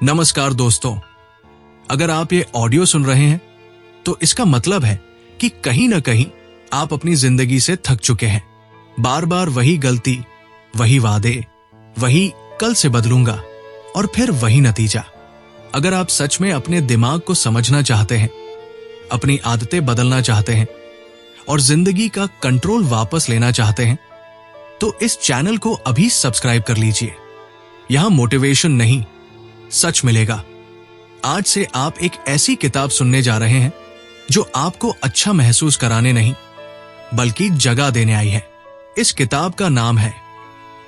नमस्कार दोस्तों, अगर आप ये ऑडियो सुन रहे हैं तो इसका मतलब है कि कहीं ना कहीं आप अपनी जिंदगी से थक चुके हैं। बार बार वही गलती, वही वादे, वही कल से बदलूंगा और फिर वही नतीजा। अगर आप सच में अपने दिमाग को समझना चाहते हैं, अपनी आदतें बदलना चाहते हैं और जिंदगी का कंट्रोल वापस लेना चाहते हैं तो इस चैनल को अभी सब्सक्राइब कर लीजिए। यहां मोटिवेशन नहीं, सच मिलेगा। आज से आप एक ऐसी किताब सुनने जा रहे हैं जो आपको अच्छा महसूस कराने नहीं बल्कि जगा देने आई है। इस किताब का नाम है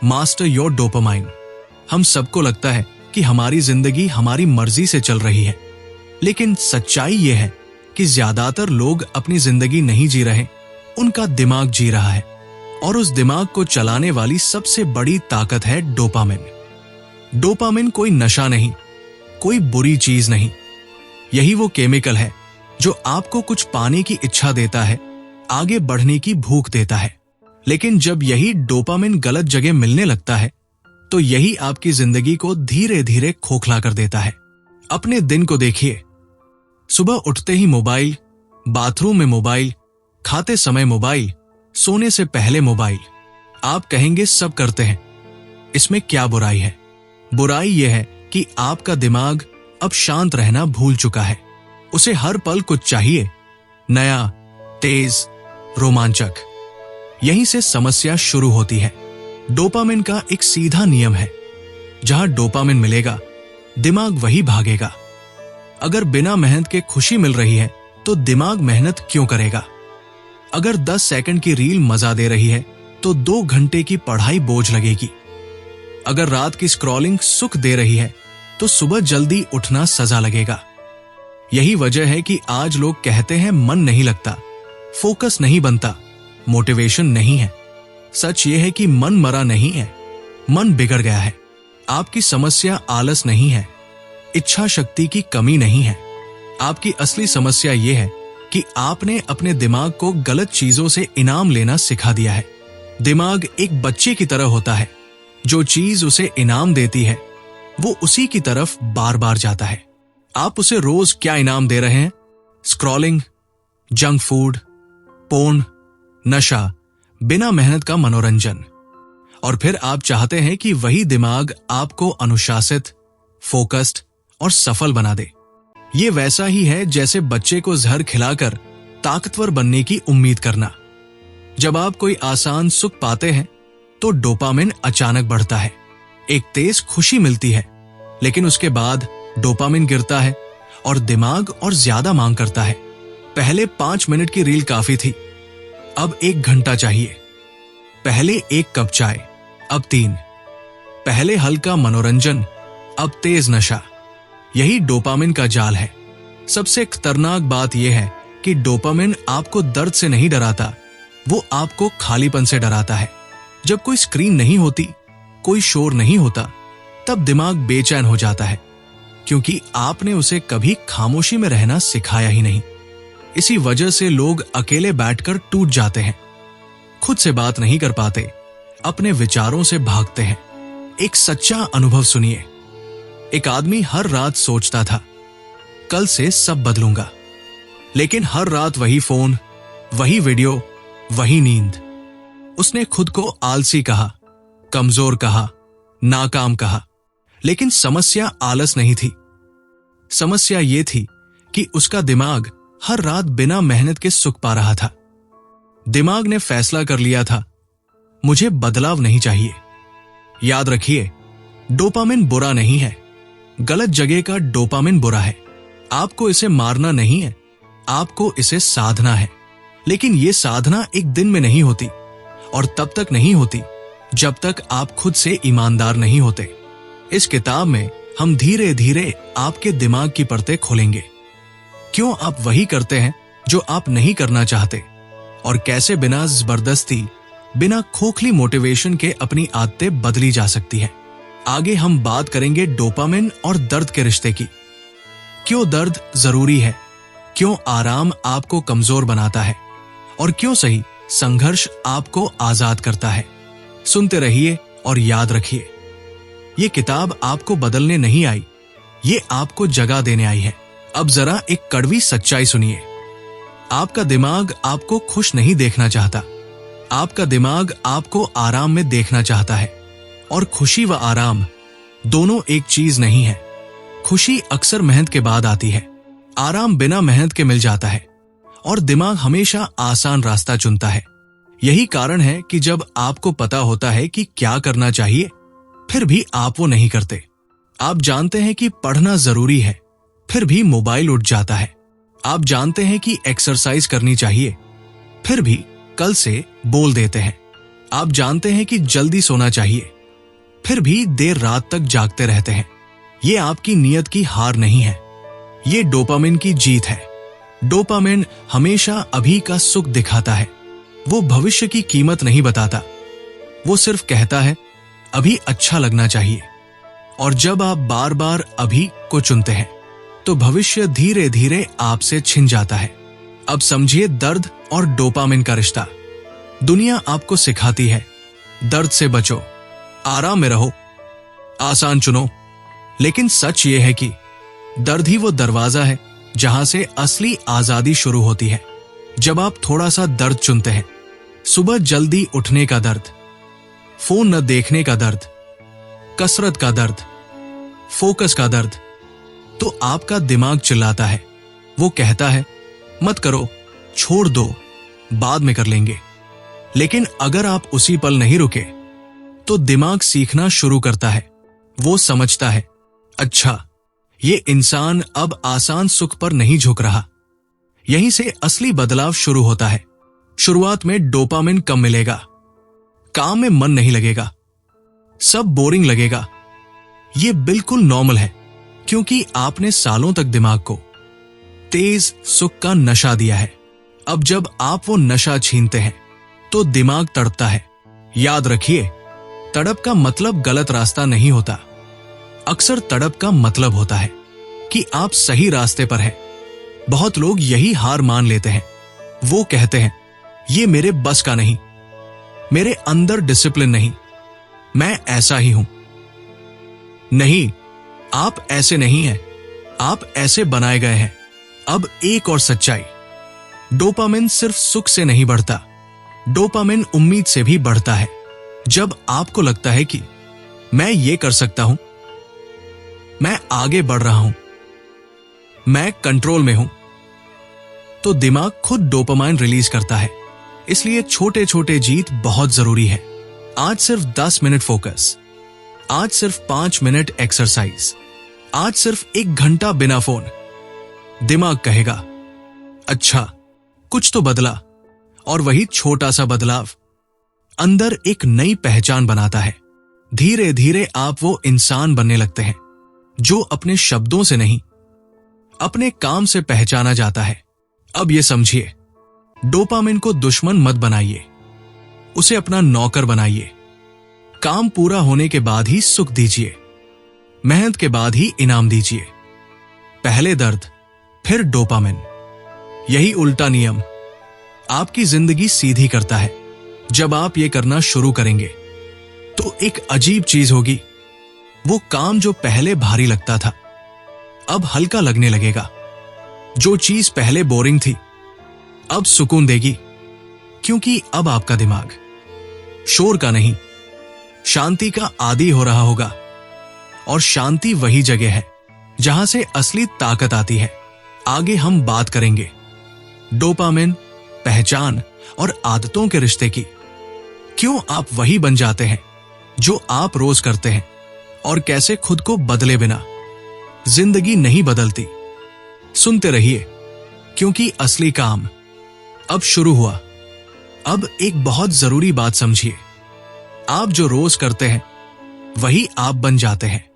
मास्टर योर डोपामाइन। हम सबको लगता है कि हमारी जिंदगी हमारी मर्जी से चल रही है, लेकिन सच्चाई यह है कि ज्यादातर लोग अपनी जिंदगी नहीं जी रहे, उनका दिमाग जी रहा है। और उस दिमाग को चलाने वाली सबसे बड़ी ताकत है डोपामिन। डोपामिन कोई नशा नहीं, कोई बुरी चीज नहीं। यही वो केमिकल है जो आपको कुछ पाने की इच्छा देता है, आगे बढ़ने की भूख देता है। लेकिन जब यही डोपामिन गलत जगह मिलने लगता है तो यही आपकी जिंदगी को धीरे धीरे खोखला कर देता है। अपने दिन को देखिए, सुबह उठते ही मोबाइल, बाथरूम में मोबाइल, खाते समय मोबाइल, सोने से पहले मोबाइल। आप कहेंगे सब करते हैं, इसमें क्या बुराई है? बुराई यह है कि आपका दिमाग अब शांत रहना भूल चुका है। उसे हर पल कुछ चाहिए, नया, तेज, रोमांचक। यहीं से समस्या शुरू होती है। डोपामिन का एक सीधा नियम है, जहां डोपामिन मिलेगा दिमाग वही भागेगा। अगर बिना मेहनत के खुशी मिल रही है तो दिमाग मेहनत क्यों करेगा? अगर 10 सेकंड की रील मजा दे रही है तो 2 घंटे की पढ़ाई बोझ लगेगी। अगर रात की स्क्रॉलिंग सुख दे रही है तो सुबह जल्दी उठना सजा लगेगा। यही वजह है कि आज लोग कहते हैं मन नहीं लगता, फोकस नहीं बनता, मोटिवेशन नहीं है। सच यह है कि मन मरा नहीं है, मन बिगड़ गया है। आपकी समस्या आलस नहीं है, इच्छा शक्ति की कमी नहीं है। आपकी असली समस्या यह है कि आपने अपने दिमाग को गलत चीजों से इनाम लेना सिखा दिया है। दिमाग एक बच्चे की तरह होता है, जो चीज उसे इनाम देती है वो उसी की तरफ बार बार जाता है। आप उसे रोज क्या इनाम दे रहे हैं? स्क्रॉलिंग, जंक फूड, पोर्न, नशा, बिना मेहनत का मनोरंजन। और फिर आप चाहते हैं कि वही दिमाग आपको अनुशासित, फोकस्ड और सफल बना दे। ये वैसा ही है जैसे बच्चे को जहर खिलाकर ताकतवर बनने की उम्मीद करना। जब आप कोई आसान सुख पाते हैं तो डोपामिन अचानक बढ़ता है, एक तेज खुशी मिलती है, लेकिन उसके बाद डोपामिन गिरता है और दिमाग और ज्यादा मांग करता है। पहले 5 मिनट की रील काफी थी, अब 1 घंटा चाहिए। पहले 1 कप चाय, अब 3। पहले हल्का मनोरंजन, अब तेज नशा। यही डोपामिन का जाल है। सबसे खतरनाक बात यह है कि डोपामिन आपको दर्द से नहीं डराता, वो आपको खालीपन से डराता है। जब कोई स्क्रीन नहीं होती, कोई शोर नहीं होता, तब दिमाग बेचैन हो जाता है, क्योंकि आपने उसे कभी खामोशी में रहना सिखाया ही नहीं। इसी वजह से लोग अकेले बैठकर टूट जाते हैं, खुद से बात नहीं कर पाते, अपने विचारों से भागते हैं। एक सच्चा अनुभव सुनिए। एक आदमी हर रात सोचता था, कल से सब बदलूंगा, लेकिन हर रात वही फोन, वही वीडियो, वही नींद। उसने खुद को आलसी कहा, कमजोर कहा, नाकाम कहा, लेकिन समस्या आलस नहीं थी। समस्या ये थी कि उसका दिमाग हर रात बिना मेहनत के सुख पा रहा था। दिमाग ने फैसला कर लिया था, मुझे बदलाव नहीं चाहिए। याद रखिए, डोपामिन बुरा नहीं है, गलत जगह का डोपामिन बुरा है। आपको इसे मारना नहीं है, आपको इसे साधना है। लेकिन यह साधना एक दिन में नहीं होती, और तब तक नहीं होती जब तक आप खुद से ईमानदार नहीं होते। इस किताब में हम धीरे धीरे आपके दिमाग की परतें खोलेंगे। क्यों आप वही करते हैं जो आप नहीं करना चाहते, और कैसे बिना जबरदस्ती, बिना खोखली मोटिवेशन के अपनी आदतें बदली जा सकती है। आगे हम बात करेंगे डोपामिन और दर्द के रिश्ते की। क्यों दर्द जरूरी है, क्यों आराम आपको कमजोर बनाता है, और क्यों सही संघर्ष आपको आजाद करता है। सुनते रहिए और याद रखिए, ये किताब आपको बदलने नहीं आई, ये आपको जगा देने आई है। अब जरा एक कड़वी सच्चाई सुनिए। आपका दिमाग आपको खुश नहीं देखना चाहता। आपका दिमाग आपको आराम में देखना चाहता है। और खुशी व आराम दोनों एक चीज नहीं है। खुशी अक्सर मेहनत के बाद आती है, आराम बिना मेहनत के मिल जाता है, और दिमाग हमेशा आसान रास्ता चुनता है। यही कारण है कि जब आपको पता होता है कि क्या करना चाहिए, फिर भी आप वो नहीं करते। आप जानते हैं कि पढ़ना जरूरी है, फिर भी मोबाइल उठ जाता है। आप जानते हैं कि एक्सरसाइज करनी चाहिए, फिर भी कल से बोल देते हैं। आप जानते हैं कि जल्दी सोना चाहिए, फिर भी देर रात तक जागते रहते हैं। ये आपकी नीयत की हार नहीं है, ये डोपामिन की जीत है। डोपामिन हमेशा अभी का सुख दिखाता है, वो भविष्य की कीमत नहीं बताता। वो सिर्फ कहता है अभी अच्छा लगना चाहिए। और जब आप बार बार अभी को चुनते हैं, तो भविष्य धीरे धीरे आपसे छिन जाता है। अब समझिए दर्द और डोपामिन का रिश्ता। दुनिया आपको सिखाती है दर्द से बचो, आराम में रहो, आसान चुनो। लेकिन सच ये है कि दर्द ही वो दरवाजा है जहां से असली आजादी शुरू होती है। जब आप थोड़ा सा दर्द चुनते हैं, सुबह जल्दी उठने का दर्द, फोन न देखने का दर्द, कसरत का दर्द, फोकस का दर्द, तो आपका दिमाग चिल्लाता है। वो कहता है मत करो, छोड़ दो, बाद में कर लेंगे। लेकिन अगर आप उसी पल नहीं रुके, तो दिमाग सीखना शुरू करता है। वो समझता है अच्छा, ये इंसान अब आसान सुख पर नहीं झुक रहा। यहीं से असली बदलाव शुरू होता है। शुरुआत में डोपामिन कम मिलेगा, काम में मन नहीं लगेगा, सब बोरिंग लगेगा। ये बिल्कुल नॉर्मल है, क्योंकि आपने सालों तक दिमाग को तेज सुख का नशा दिया है। अब जब आप वो नशा छीनते हैं, तो दिमाग तड़पता है। याद रखिए, तड़प का मतलब गलत रास्ता नहीं होता। अक्सर तड़प का मतलब होता है कि आप सही रास्ते पर हैं। बहुत लोग यही हार मान लेते हैं। वो कहते हैं ये मेरे बस का नहीं, मेरे अंदर डिसिप्लिन नहीं, मैं ऐसा ही हूं। नहीं, आप ऐसे नहीं हैं, आप ऐसे बनाए गए हैं। अब एक और सच्चाई, डोपामिन सिर्फ सुख से नहीं बढ़ता, डोपामिन उम्मीद से भी बढ़ता है। जब आपको लगता है कि मैं ये कर सकता हूं, मैं आगे बढ़ रहा हूं, मैं कंट्रोल में हूं, तो दिमाग खुद डोपामाइन रिलीज करता है। इसलिए छोटे छोटे जीत बहुत जरूरी है। आज सिर्फ 10 मिनट फोकस, आज सिर्फ 5 मिनट एक्सरसाइज, आज सिर्फ 1 घंटा बिना फोन। दिमाग कहेगा अच्छा, कुछ तो बदला। और वही छोटा सा बदलाव अंदर एक नई पहचान बनाता है। धीरे धीरे आप वो इंसान बनने लगते हैं जो अपने शब्दों से नहीं, अपने काम से पहचाना जाता है। अब ये समझिए, डोपामिन को दुश्मन मत बनाइए, उसे अपना नौकर बनाइए। काम पूरा होने के बाद ही सुख दीजिए, मेहनत के बाद ही इनाम दीजिए। पहले दर्द, फिर डोपामिन। यही उल्टा नियम आपकी जिंदगी सीधी करता है। जब आप ये करना शुरू करेंगे, तो एक अजीब चीज होगी। वो काम जो पहले भारी लगता था, अब हल्का लगने लगेगा। जो चीज पहले बोरिंग थी, अब सुकून देगी, क्योंकि अब आपका दिमाग शोर का नहीं, शांति का आदी हो रहा होगा। और शांति वही जगह है जहां से असली ताकत आती है। आगे हम बात करेंगे डोपामिन, पहचान और आदतों के रिश्ते की। क्यों आप वही बन जाते हैं जो आप रोज करते हैं, और कैसे खुद को बदले बिना जिंदगी नहीं बदलती। सुनते रहिए, क्योंकि असली काम अब शुरू हुआ। अब एक बहुत जरूरी बात समझिए, आप जो रोज करते हैं वही आप बन जाते हैं।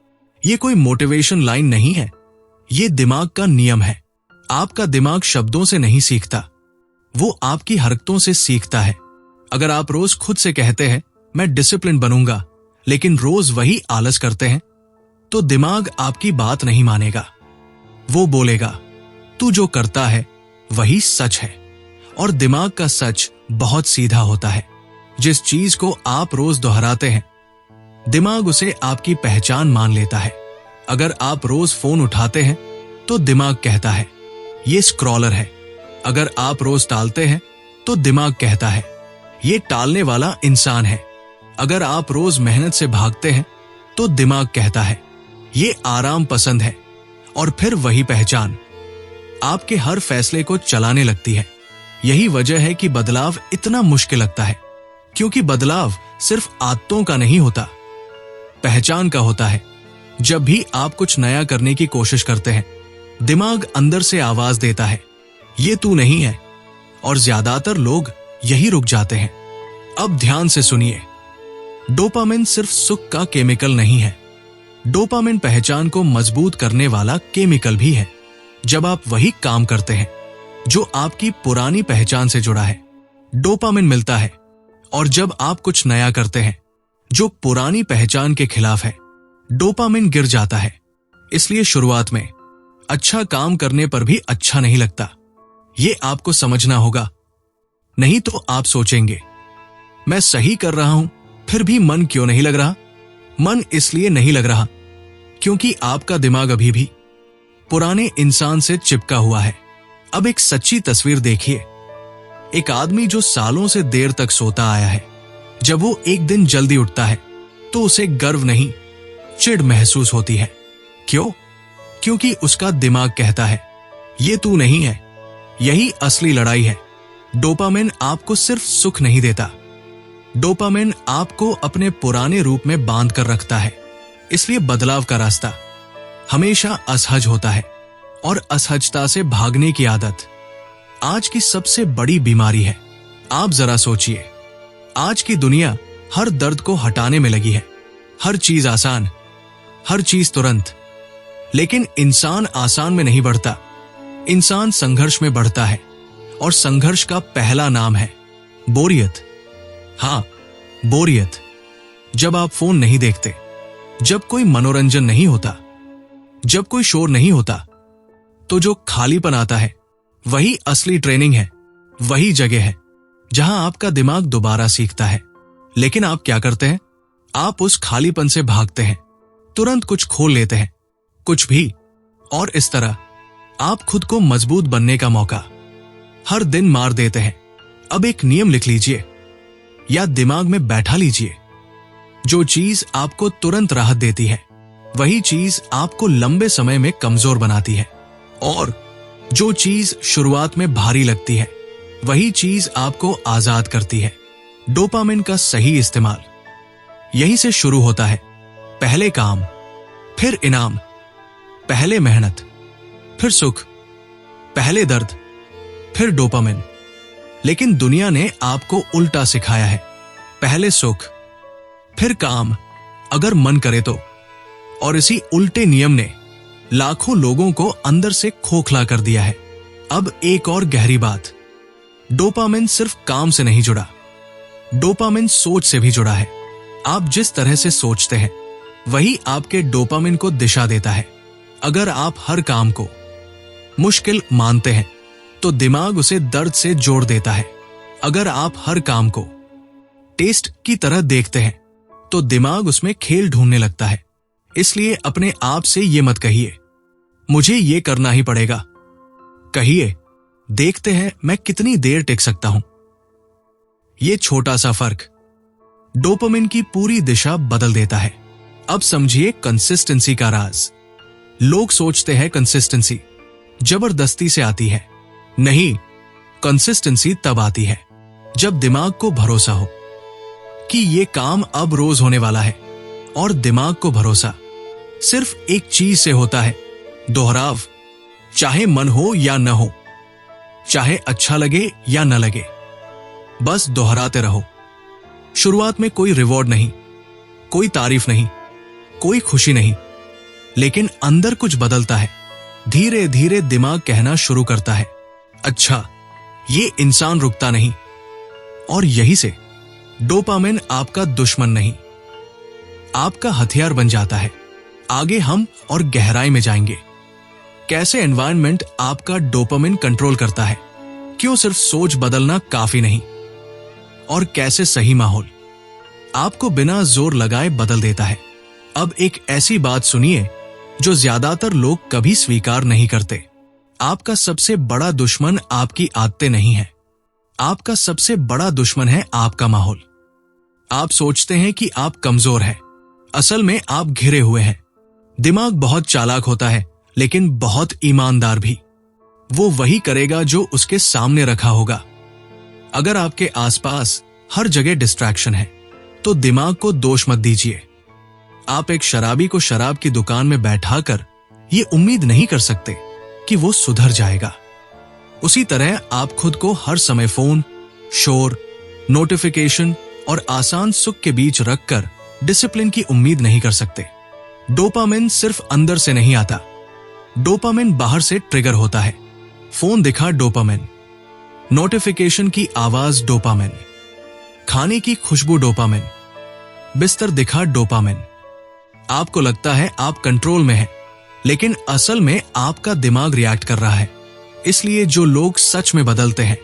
ये कोई मोटिवेशन लाइन नहीं है, ये दिमाग का नियम है। आपका दिमाग शब्दों से नहीं सीखता, वो आपकी हरकतों से सीखता है। अगर आप रोज खुद से कहते हैं मैं डिसिप्लिन बनूंगा, लेकिन रोज वही आलस करते हैं, तो दिमाग आपकी बात नहीं मानेगा। वो बोलेगा तू जो करता है वही सच है। और दिमाग का सच बहुत सीधा होता है। जिस चीज को आप रोज दोहराते हैं, दिमाग उसे आपकी पहचान मान लेता है। अगर आप रोज फोन उठाते हैं तो दिमाग कहता है ये स्क्रॉलर है। अगर आप रोज टालते हैं तो दिमाग कहता है ये टालने वाला इंसान है। अगर आप रोज मेहनत से भागते हैं तो दिमाग कहता है ये आराम पसंद है। और फिर वही पहचान आपके हर फैसले को चलाने लगती है। यही वजह है कि बदलाव इतना मुश्किल लगता है, क्योंकि बदलाव सिर्फ आदतों का नहीं होता, पहचान का होता है। जब भी आप कुछ नया करने की कोशिश करते हैं, दिमाग अंदर से आवाज देता है ये तू नहीं है। और ज्यादातर लोग यही रुक जाते हैं। अब ध्यान से सुनिए, डोपामिन सिर्फ सुख का केमिकल नहीं है। डोपामिन पहचान को मजबूत करने वाला केमिकल भी है। जब आप वही काम करते हैं जो आपकी पुरानी पहचान से जुड़ा है, डोपामिन मिलता है। और जब आप कुछ नया करते हैं जो पुरानी पहचान के खिलाफ है, डोपामिन गिर जाता है। इसलिए शुरुआत में अच्छा काम करने पर भी अच्छा नहीं लगता। ये आपको समझना होगा, नहीं तो आप सोचेंगे मैं सही कर रहा हूं फिर भी मन क्यों नहीं लग रहा। मन इसलिए नहीं लग रहा क्योंकि आपका दिमाग अभी भी पुराने इंसान से चिपका हुआ है। अब एक सच्ची तस्वीर देखिए। एक आदमी जो सालों से देर तक सोता आया है, जब वो एक दिन जल्दी उठता है तो उसे गर्व नहीं, चिढ़ महसूस होती है। क्यों? क्योंकि उसका दिमाग कहता है ये तू नहीं है। यही असली लड़ाई है। डोपामिन आपको सिर्फ सुख नहीं देता, डोपामिन आपको अपने पुराने रूप में बांध कर रखता है। इसलिए बदलाव का रास्ता हमेशा असहज होता है, और असहजता से भागने की आदत आज की सबसे बड़ी बीमारी है। आप जरा सोचिए, आज की दुनिया हर दर्द को हटाने में लगी है। हर चीज आसान, हर चीज तुरंत। लेकिन इंसान आसान में नहीं बढ़ता, इंसान संघर्ष में बढ़ता है। और संघर्ष का पहला नाम है बोरियत। हाँ, बोरियत। जब आप फोन नहीं देखते, जब कोई मनोरंजन नहीं होता, जब कोई शोर नहीं होता, तो जो खालीपन आता है वही असली ट्रेनिंग है। वही जगह है जहां आपका दिमाग दोबारा सीखता है। लेकिन आप क्या करते हैं? आप उस खालीपन से भागते हैं, तुरंत कुछ खोल लेते हैं, कुछ भी। और इस तरह आप खुद को मजबूत बनने का मौका हर दिन मार देते हैं। अब एक नियम लिख लीजिए या दिमाग में बैठा लीजिए, जो चीज आपको तुरंत राहत देती है वही चीज आपको लंबे समय में कमजोर बनाती है। और जो चीज शुरुआत में भारी लगती है वही चीज आपको आजाद करती है। डोपामिन का सही इस्तेमाल यहीं से शुरू होता है। पहले काम, फिर इनाम। पहले मेहनत, फिर सुख। पहले दर्द, फिर डोपामिन। लेकिन दुनिया ने आपको उल्टा सिखाया है। पहले सुख, फिर काम, अगर मन करे तो। और इसी उल्टे नियम ने लाखों लोगों को अंदर से खोखला कर दिया है। अब एक और गहरी बात, डोपामिन सिर्फ काम से नहीं जुड़ा, डोपामिन सोच से भी जुड़ा है। आप जिस तरह से सोचते हैं वही आपके डोपामिन को दिशा देता है। अगर आप हर काम को मुश्किल मानते हैं तो दिमाग उसे दर्द से जोड़ देता है। अगर आप हर काम को टेस्ट की तरह देखते हैं तो दिमाग उसमें खेल ढूंढने लगता है। इसलिए अपने आप से ये मत कहिए मुझे ये करना ही पड़ेगा। कहिए देखते हैं मैं कितनी देर टिक सकता हूं। ये छोटा सा फर्क डोपामिन की पूरी दिशा बदल देता है। अब समझिए कंसिस्टेंसी का राज। लोग सोचते हैं कंसिस्टेंसी जबरदस्ती से आती है। नहीं, कंसिस्टेंसी तब आती है जब दिमाग को भरोसा हो कि ये काम अब रोज होने वाला है। और दिमाग को भरोसा सिर्फ एक चीज से होता है, दोहराव। चाहे मन हो या न हो, चाहे अच्छा लगे या न लगे, बस दोहराते रहो। शुरुआत में कोई रिवॉर्ड नहीं, कोई तारीफ नहीं, कोई खुशी नहीं, लेकिन अंदर कुछ बदलता है। धीरे धीरे दिमाग कहना शुरू करता है अच्छा, ये इंसान रुकता नहीं। और यही से डोपामिन आपका दुश्मन नहीं, आपका हथियार बन जाता है। आगे हम और गहराई में जाएंगे। कैसे एनवायरनमेंट आपका डोपामिन कंट्रोल करता है, क्यों सिर्फ सोच बदलना काफी नहीं, और कैसे सही माहौल आपको बिना जोर लगाए बदल देता है। अब एक ऐसी बात सुनिए जो ज्यादातर लोग कभी स्वीकार नहीं करते। आपका सबसे बड़ा दुश्मन आपकी आदतें नहीं है, आपका सबसे बड़ा दुश्मन है आपका माहौल। आप सोचते हैं कि आप कमजोर हैं, असल में आप घिरे हुए हैं। दिमाग बहुत चालाक होता है, लेकिन बहुत ईमानदार भी। वो वही करेगा जो उसके सामने रखा होगा। अगर आपके आसपास हर जगह डिस्ट्रैक्शन है, तो दिमाग को दोष मत दीजिए। आप एक शराबी को शराब की दुकान में बैठाकर ये उम्मीद नहीं कर सकते कि वो सुधर जाएगा। उसी तरह आप खुद को हर समय फोन, शोर, नोटिफिकेशन और आसान सुख के बीच रखकर डिसिप्लिन की उम्मीद नहीं कर सकते। डोपामिन सिर्फ अंदर से नहीं आता, डोपामिन बाहर से ट्रिगर होता है। फोन दिखा डोपामिन, नोटिफिकेशन की आवाज डोपामिन, खाने की खुशबू डोपामिन, बिस्तर दिखा डोपामिन। आपको लगता है आप कंट्रोल में हैं, लेकिन असल में आपका दिमाग रिएक्ट कर रहा है। इसलिए जो लोग सच में बदलते हैं,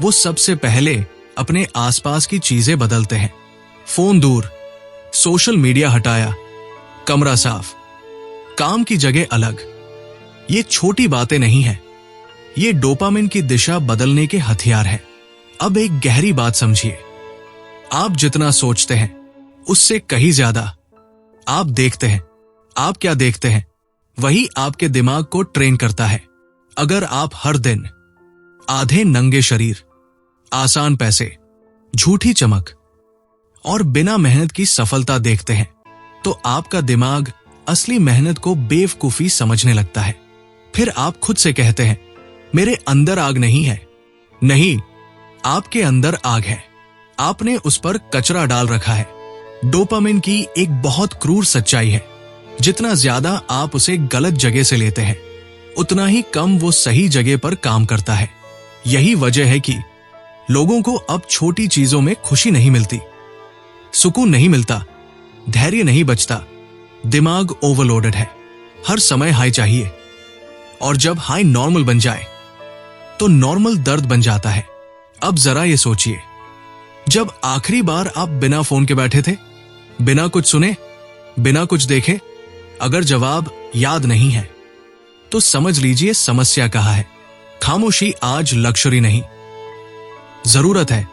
वो सबसे पहले अपने आसपास की चीजें बदलते हैं। फोन दूर, सोशल मीडिया हटाया, कमरा साफ, काम की जगह अलग। ये छोटी बातें नहीं हैं, ये डोपामिन की दिशा बदलने के हथियार हैं। अब एक गहरी बात समझिए, आप जितना सोचते हैं उससे कहीं ज्यादा आप देखते हैं। आप क्या देखते हैं, वही आपके दिमाग को ट्रेन करता है। अगर आप हर दिन आधे नंगे शरीर, आसान पैसे, झूठी चमक और बिना मेहनत की सफलता देखते हैं, तो आपका दिमाग असली मेहनत को बेवकूफी समझने लगता है। फिर आप खुद से कहते हैं, मेरे अंदर आग नहीं है। नहीं, आपके अंदर आग है, आपने उस पर कचरा डाल रखा है। डोपामिन की एक बहुत क्रूर सच्चाई है, जितना ज्यादा आप उसे गलत जगह से लेते हैं, उतना ही कम वो सही जगह पर काम करता है। यही वजह है कि लोगों को अब छोटी चीजों में खुशी नहीं मिलती, सुकून नहीं मिलता, धैर्य नहीं बचता। दिमाग ओवरलोडेड है, हर समय हाई चाहिए, और जब हाई नॉर्मल बन जाए तो नॉर्मल दर्द बन जाता है। अब जरा ये सोचिए, जब आखिरी बार आप बिना फोन के बैठे थे, बिना कुछ सुने, बिना कुछ देखे? अगर जवाब याद नहीं है, तो समझ लीजिए समस्या कहाँ है। खामोशी आज लक्जरी नहीं, जरूरत है,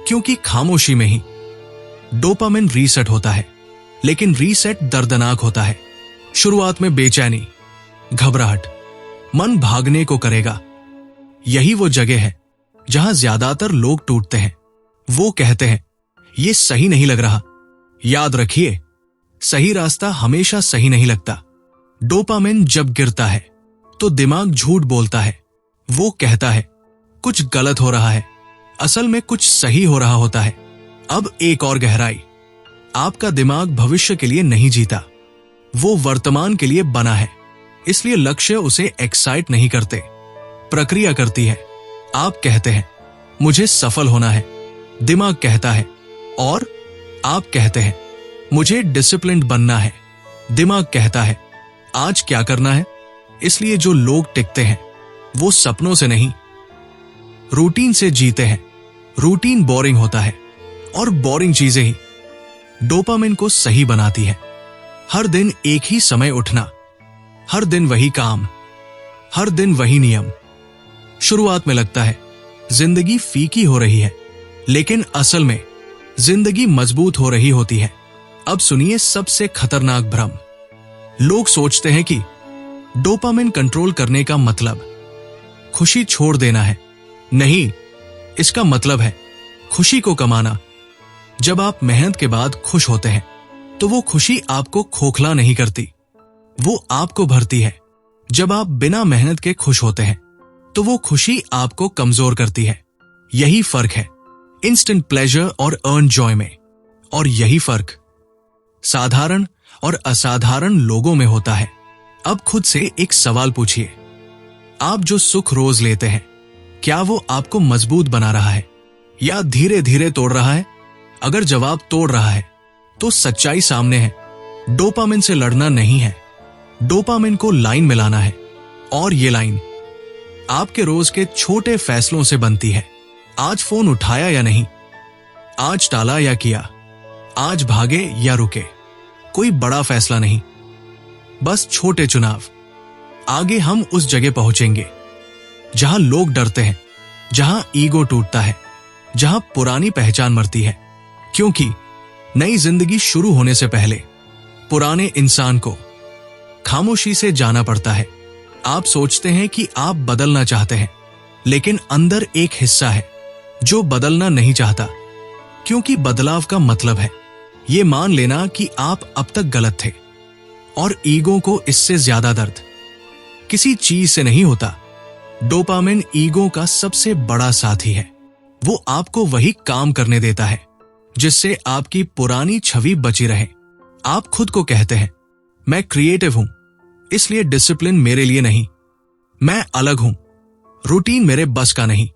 क्योंकि खामोशी में ही डोपामिन रीसेट होता है। लेकिन रीसेट दर्दनाक होता है। शुरुआत में बेचैनी, घबराहट, मन भागने को करेगा। यही वो जगह है जहां ज्यादातर लोग टूटते हैं। वो कहते हैं, ये सही नहीं लग रहा। याद रखिए, सही रास्ता हमेशा सही नहीं लगता। डोपामिन जब गिरता है तो दिमाग झूठ बोलता है। वो कहता है कुछ गलत हो रहा है, असल में कुछ सही हो रहा होता है। अब एक और गहराई, आपका दिमाग भविष्य के लिए नहीं जीता, वो वर्तमान के लिए बना है। इसलिए लक्ष्य उसे एक्साइट नहीं करते, प्रक्रिया करती है। आप कहते हैं मुझे सफल होना है, दिमाग कहता है, और आप कहते हैं मुझे डिसिप्लिन्ड बनना है, दिमाग कहता है आज क्या करना है। इसलिए जो लोग टिकते हैं वो सपनों से नहीं, रूटीन से जीते हैं। रूटीन बोरिंग होता है, और बोरिंग चीजें ही डोपामिन को सही बनाती है। हर दिन एक ही समय उठना, हर दिन वही काम, हर दिन वही नियम। शुरुआत में लगता है जिंदगी फीकी हो रही है, लेकिन असल में जिंदगी मजबूत हो रही होती है। अब सुनिए सबसे खतरनाक भ्रम। लोग सोचते हैं कि डोपामिन कंट्रोल करने का मतलब खुशी छोड़ देना है। नहीं, इसका मतलब है खुशी को कमाना। जब आप मेहनत के बाद खुश होते हैं, तो वो खुशी आपको खोखला नहीं करती, वो आपको भरती है। जब आप बिना मेहनत के खुश होते हैं, तो वो खुशी आपको कमजोर करती है। यही फर्क है इंस्टेंट प्लेजर और अर्न जॉय में, और यही फर्क साधारण और असाधारण लोगों में होता है। अब खुद से एक सवाल पूछिए, आप जो सुख रोज लेते हैं, क्या वो आपको मजबूत बना रहा है या धीरे धीरे तोड़ रहा है? अगर जवाब तोड़ रहा है, तो सच्चाई सामने है। डोपामिन से लड़ना नहीं है, डोपामिन को लाइन में लाना है। और ये लाइन आपके रोज के छोटे फैसलों से बनती है। आज फोन उठाया या नहीं, आज टाला या किया, आज भागे या रुके। कोई बड़ा फैसला नहीं, बस छोटे चुनाव। आगे हम उस जगह पहुंचेंगे जहां लोग डरते हैं, जहां ईगो टूटता है, जहां पुरानी पहचान मरती है। क्योंकि नई जिंदगी शुरू होने से पहले पुराने इंसान को खामोशी से जाना पड़ता है। आप सोचते हैं कि आप बदलना चाहते हैं, लेकिन अंदर एक हिस्सा है जो बदलना नहीं चाहता। क्योंकि बदलाव का मतलब है ये मान लेना कि आप अब तक गलत थे, और ईगो को इससे ज्यादा दर्द किसी चीज से नहीं होता। डोपामिन ईगो का सबसे बड़ा साथी है। वो आपको वही काम करने देता है जिससे आपकी पुरानी छवि बची रहे। आप खुद को कहते हैं, मैं क्रिएटिव हूं, इसलिए डिसिप्लिन मेरे लिए नहीं। मैं अलग हूं, रूटीन मेरे बस का नहीं।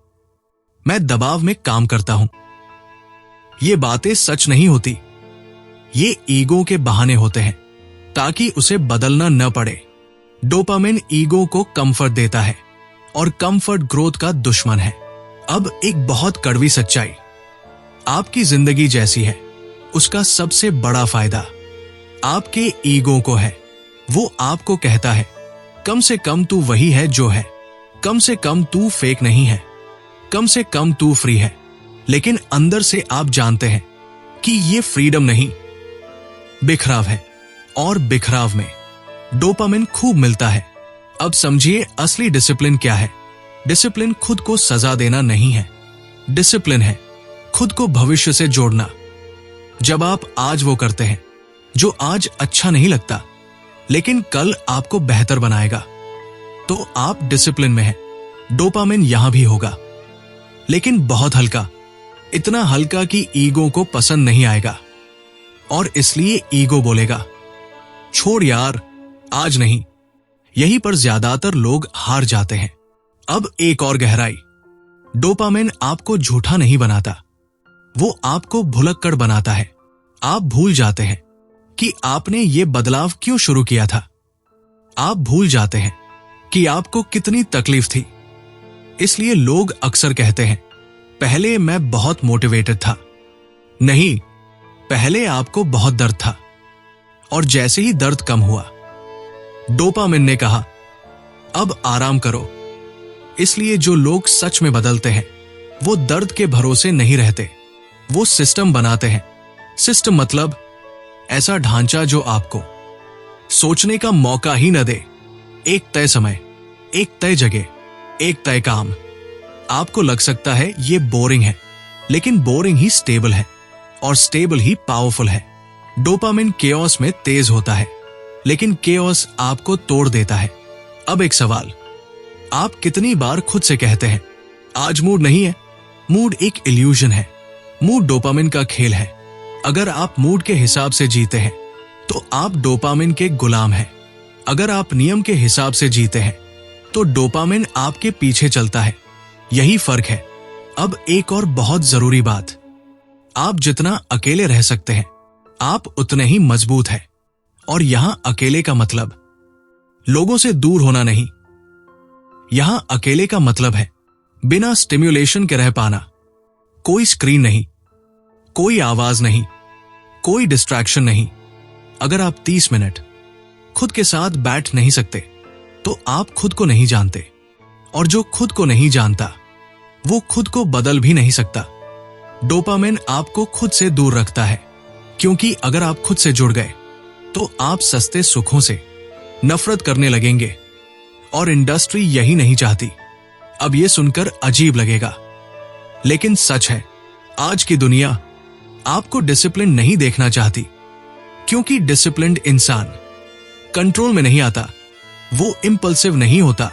मैं दबाव में काम करता हूं। ये बातें सच नहीं होती। ये ईगो के बहाने होते हैं ताकि उसे बदलना न पड़े। डोपामिन ईगो को कंफर्ट देता है, और कंफर्ट ग्रोथ का दुश्मन है। अब एक बहुत कड़वी सच्चाई, आपकी जिंदगी जैसी है उसका सबसे बड़ा फायदा आपके ईगो को है। वो आपको कहता है, कम से कम तू वही है जो है, कम से कम तू फेक नहीं है, कम से कम तू फ्री है। लेकिन अंदर से आप जानते हैं कि ये फ्रीडम नहीं, बिखराव है, और बिखराव में डोपामिन खूब मिलता है। अब समझिए असली डिसिप्लिन क्या है। डिसिप्लिन खुद को सजा देना नहीं है। डिसिप्लिन है खुद को भविष्य से जोड़ना। जब आप आज वो करते हैं जो आज अच्छा नहीं लगता, लेकिन कल आपको बेहतर बनाएगा, तो आप डिसिप्लिन में हैं। डोपामिन यहां भी होगा, लेकिन बहुत हल्का, इतना हल्का कि ईगो को पसंद नहीं आएगा, और इसलिए ईगो बोलेगा, छोड़ यार, आज नहीं। यहीं पर ज्यादातर लोग हार जाते हैं। अब एक और गहराई, डोपामिन आपको झूठा नहीं बनाता, वो आपको भुलक्कड़ बनाता है। आप भूल जाते हैं कि आपने ये बदलाव क्यों शुरू किया था। आप भूल जाते हैं कि आपको कितनी तकलीफ थी। इसलिए लोग अक्सर कहते हैं, पहले मैं बहुत मोटिवेटेड था। नहीं, पहले आपको बहुत दर्द था, और जैसे ही दर्द कम हुआ, डोपामिन ने कहा, अब आराम करो। इसलिए जो लोग सच में बदलते हैं वो दर्द के भरोसे नहीं रहते, वो सिस्टम बनाते हैं। सिस्टम मतलब ऐसा ढांचा जो आपको सोचने का मौका ही न दे। एक तय समय, एक तय जगह, एक तय काम। आपको लग सकता है ये बोरिंग है, लेकिन बोरिंग ही स्टेबल है, और स्टेबल ही पावरफुल है। डोपामिन केओस में तेज होता है, लेकिन केओस आपको तोड़ देता है। अब एक सवाल, आप कितनी बार खुद से कहते हैं, आज मूड नहीं है। मूड एक इल्यूजन है, मूड डोपामिन का खेल है। अगर आप मूड के हिसाब से जीते हैं तो आप डोपामिन के गुलाम हैं। अगर आप नियम के हिसाब से जीते हैं तो डोपामिन आपके पीछे चलता है। यही फर्क है। अब एक और बहुत जरूरी बात, आप जितना अकेले रह सकते हैं आप उतने ही मजबूत हैं। और यहां अकेले का मतलब लोगों से दूर होना नहीं। यहां अकेले का मतलब है बिना स्टिम्युलेशन के रह पाना। कोई स्क्रीन नहीं, कोई आवाज नहीं, कोई डिस्ट्रैक्शन नहीं। अगर आप 30 मिनट खुद के साथ बैठ नहीं सकते तो आप खुद को नहीं जानते, और जो खुद को नहीं जानता वो खुद को बदल भी नहीं सकता। डोपामिन आपको खुद से दूर रखता है, क्योंकि अगर आप खुद से जुड़ गए तो आप सस्ते सुखों से नफरत करने लगेंगे, और इंडस्ट्री यही नहीं चाहती। अब ये सुनकर अजीब लगेगा, लेकिन सच है, आज की दुनिया आपको डिसिप्लिन नहीं देखना चाहती, क्योंकि डिसिप्लिन्ड इंसान कंट्रोल में नहीं आता, वो इंपल्सिव नहीं होता,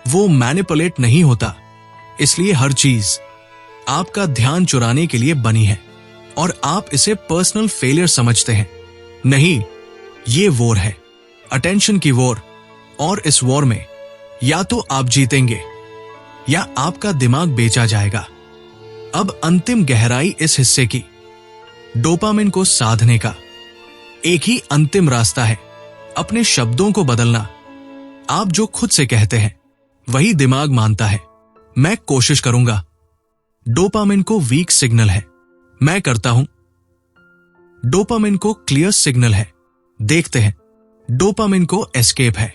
वो मैनिपुलेट नहीं होता। इसलिए हर चीज आपका ध्यान चुराने के लिए बनी है, और आप इसे पर्सनल फेलियर समझते हैं। नहीं, ये वॉर है, अटेंशन की वॉर, और इस वॉर में या तो आप जीतेंगे या आपका दिमाग बेचा जाएगा। अब अंतिम गहराई इस हिस्से की, डोपामिन को साधने का एक ही अंतिम रास्ता है, अपने शब्दों को बदलना। आप जो खुद से कहते हैं वही दिमाग मानता है। मैं कोशिश करूंगा डोपामिन को वीक सिग्नल है, मैं करता हूं। डोपामिन को क्लियर सिग्नल है, देखते हैं। डोपामिन को एस्केप है,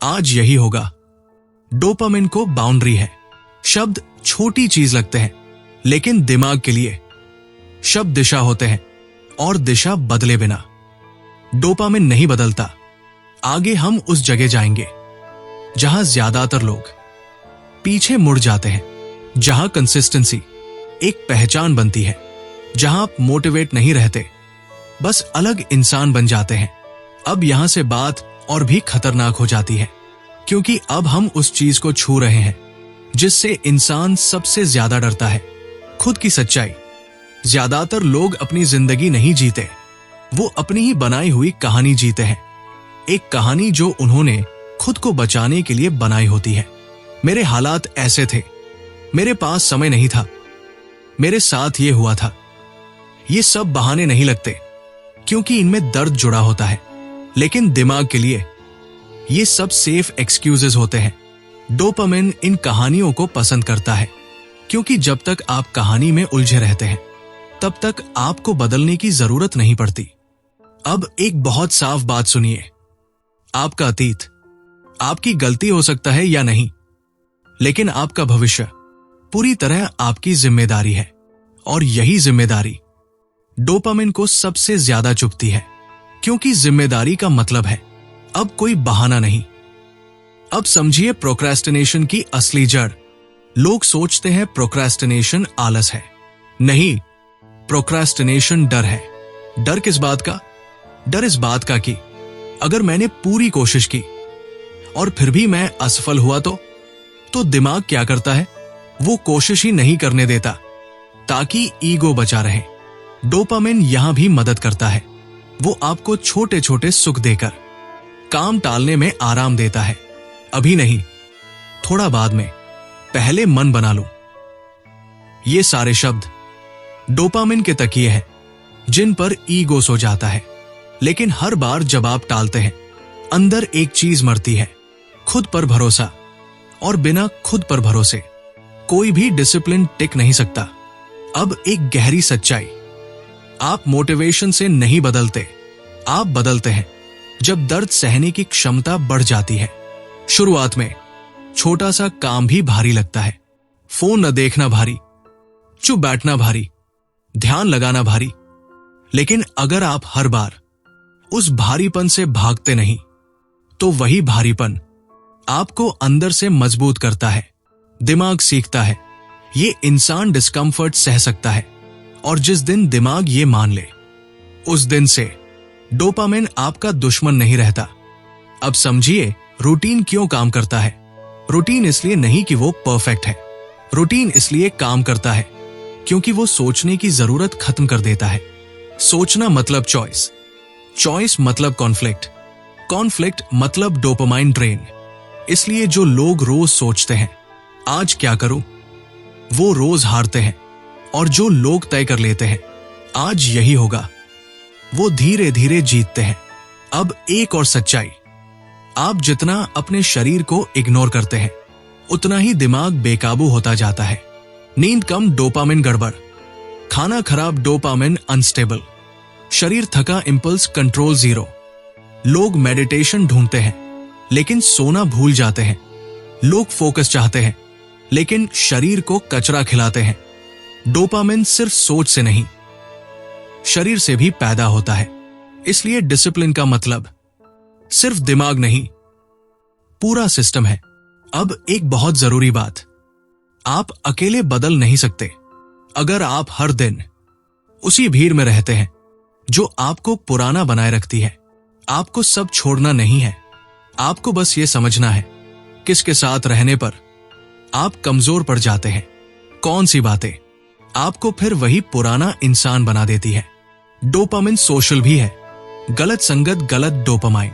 आज यही होगा। डोपामिन को बाउंड्री है। शब्द छोटी चीज लगते हैं, लेकिन दिमाग के लिए शब्द दिशा होते हैं, और दिशा बदले बिना डोपामिन नहीं बदलता। आगे हम उस जगह जाएंगे जहां ज्यादातर लोग पीछे मुड़ जाते हैं, जहां कंसिस्टेंसी एक पहचान बनती है, जहां आप मोटिवेट नहीं रहते, बस अलग इंसान बन जाते हैं। अब यहां से बात और भी खतरनाक हो जाती है, क्योंकि अब हम उस चीज को छू रहे हैं जिससे इंसान सबसे ज्यादा डरता है, खुद की सच्चाई। ज्यादातर लोग अपनी जिंदगी नहीं जीते, वो अपनी ही बनाई हुई कहानी जीते हैं, एक कहानी जो उन्होंने खुद को बचाने के लिए बनाई होती है। मेरे हालात ऐसे थे, मेरे पास समय नहीं था, मेरे साथ ये हुआ था। ये सब बहाने नहीं लगते, क्योंकि इनमें दर्द जुड़ा होता है, लेकिन दिमाग के लिए ये सब सेफ एक्सक्यूजेस होते हैं। डोपामिन इन कहानियों को पसंद करता है, क्योंकि जब तक आप कहानी में उलझे रहते हैं, तब तक आपको बदलने की जरूरत नहीं पड़ती। अब एक बहुत साफ बात सुनिए, आपका अतीत आपकी गलती हो सकता है या नहीं, लेकिन आपका भविष्य पूरी तरह आपकी जिम्मेदारी है, और यही जिम्मेदारी डोपामिन को सबसे ज्यादा चुभती है, क्योंकि जिम्मेदारी का मतलब है अब कोई बहाना नहीं। अब समझिए प्रोक्रेस्टिनेशन की असली जड़। लोग सोचते हैं प्रोक्रेस्टिनेशन आलस है, नहीं, प्रोक्रेस्टिनेशन डर है। डर किस बात का? डर इस बात का कि अगर मैंने पूरी कोशिश की और फिर भी मैं असफल हुआ तो दिमाग क्या करता है? वो कोशिश ही नहीं करने देता, ताकि ईगो बचा रहे। डोपामिन यहां भी मदद करता है। वो आपको छोटे छोटे सुख देकर काम टालने में आराम देता है। अभी नहीं, थोड़ा बाद में, पहले मन बना लो। ये सारे शब्द डोपामिन के तकिए हैं, जिन पर ईगो सो जाता है। लेकिन हर बार जब आप टालते हैं, अंदर एक चीज मरती है, खुद पर भरोसा। और बिना खुद पर भरोसे कोई भी डिसिप्लिन टिक नहीं सकता। अब एक गहरी सच्चाई, आप मोटिवेशन से नहीं बदलते, आप बदलते हैं जब दर्द सहने की क्षमता बढ़ जाती है। शुरुआत में छोटा सा काम भी भारी लगता है, फोन न देखना भारी, चुप बैठना भारी, ध्यान लगाना भारी। लेकिन अगर आप हर बार उस भारीपन से भागते नहीं, तो वही भारीपन आपको अंदर से मजबूत करता है। दिमाग सीखता है ये इंसान डिस्कंफर्ट सह सकता है, और जिस दिन दिमाग ये मान ले, उस दिन से डोपामिन आपका दुश्मन नहीं रहता। अब समझिए रूटीन क्यों काम करता है। रूटीन इसलिए नहीं कि वो परफेक्ट है, रूटीन इसलिए काम करता है क्योंकि वो सोचने की जरूरत खत्म कर देता है। सोचना मतलब चॉइस, चॉइस मतलब कॉन्फ्लिक्ट, कॉन्फ्लिक्ट मतलब डोपामाइन ड्रेन। इसलिए जो लोग रोज सोचते हैं आज क्या करूं, वो रोज हारते हैं, और जो लोग तय कर लेते हैं आज यही होगा, वो धीरे धीरे जीतते हैं। अब एक और सच्चाई, आप जितना अपने शरीर को इग्नोर करते हैं, उतना ही दिमाग बेकाबू होता जाता है। नींद कम, डोपामिन गड़बड़, खाना खराब, डोपामिन अनस्टेबल, शरीर थका, इंपल्स कंट्रोल जीरो। लोग मेडिटेशन ढूंढते हैं, लेकिन सोना भूल जाते हैं। लोग फोकस चाहते हैं, लेकिन शरीर को कचरा खिलाते हैं। डोपामिन सिर्फ सोच से नहीं, शरीर से भी पैदा होता है। इसलिए डिसिप्लिन का मतलब सिर्फ दिमाग नहीं, पूरा सिस्टम है। अब एक बहुत जरूरी बात, आप अकेले बदल नहीं सकते। अगर आप हर दिन उसी भीड़ में रहते हैं जो आपको पुराना बनाए रखती है, आपको सब छोड़ना नहीं है। आपको बस ये समझना है किसके साथ रहने पर आप कमजोर पड़ जाते हैं, कौन सी बातें आपको फिर वही पुराना इंसान बना देती है। डोपामिन सोशल भी है, गलत संगत गलत डोपामाइन,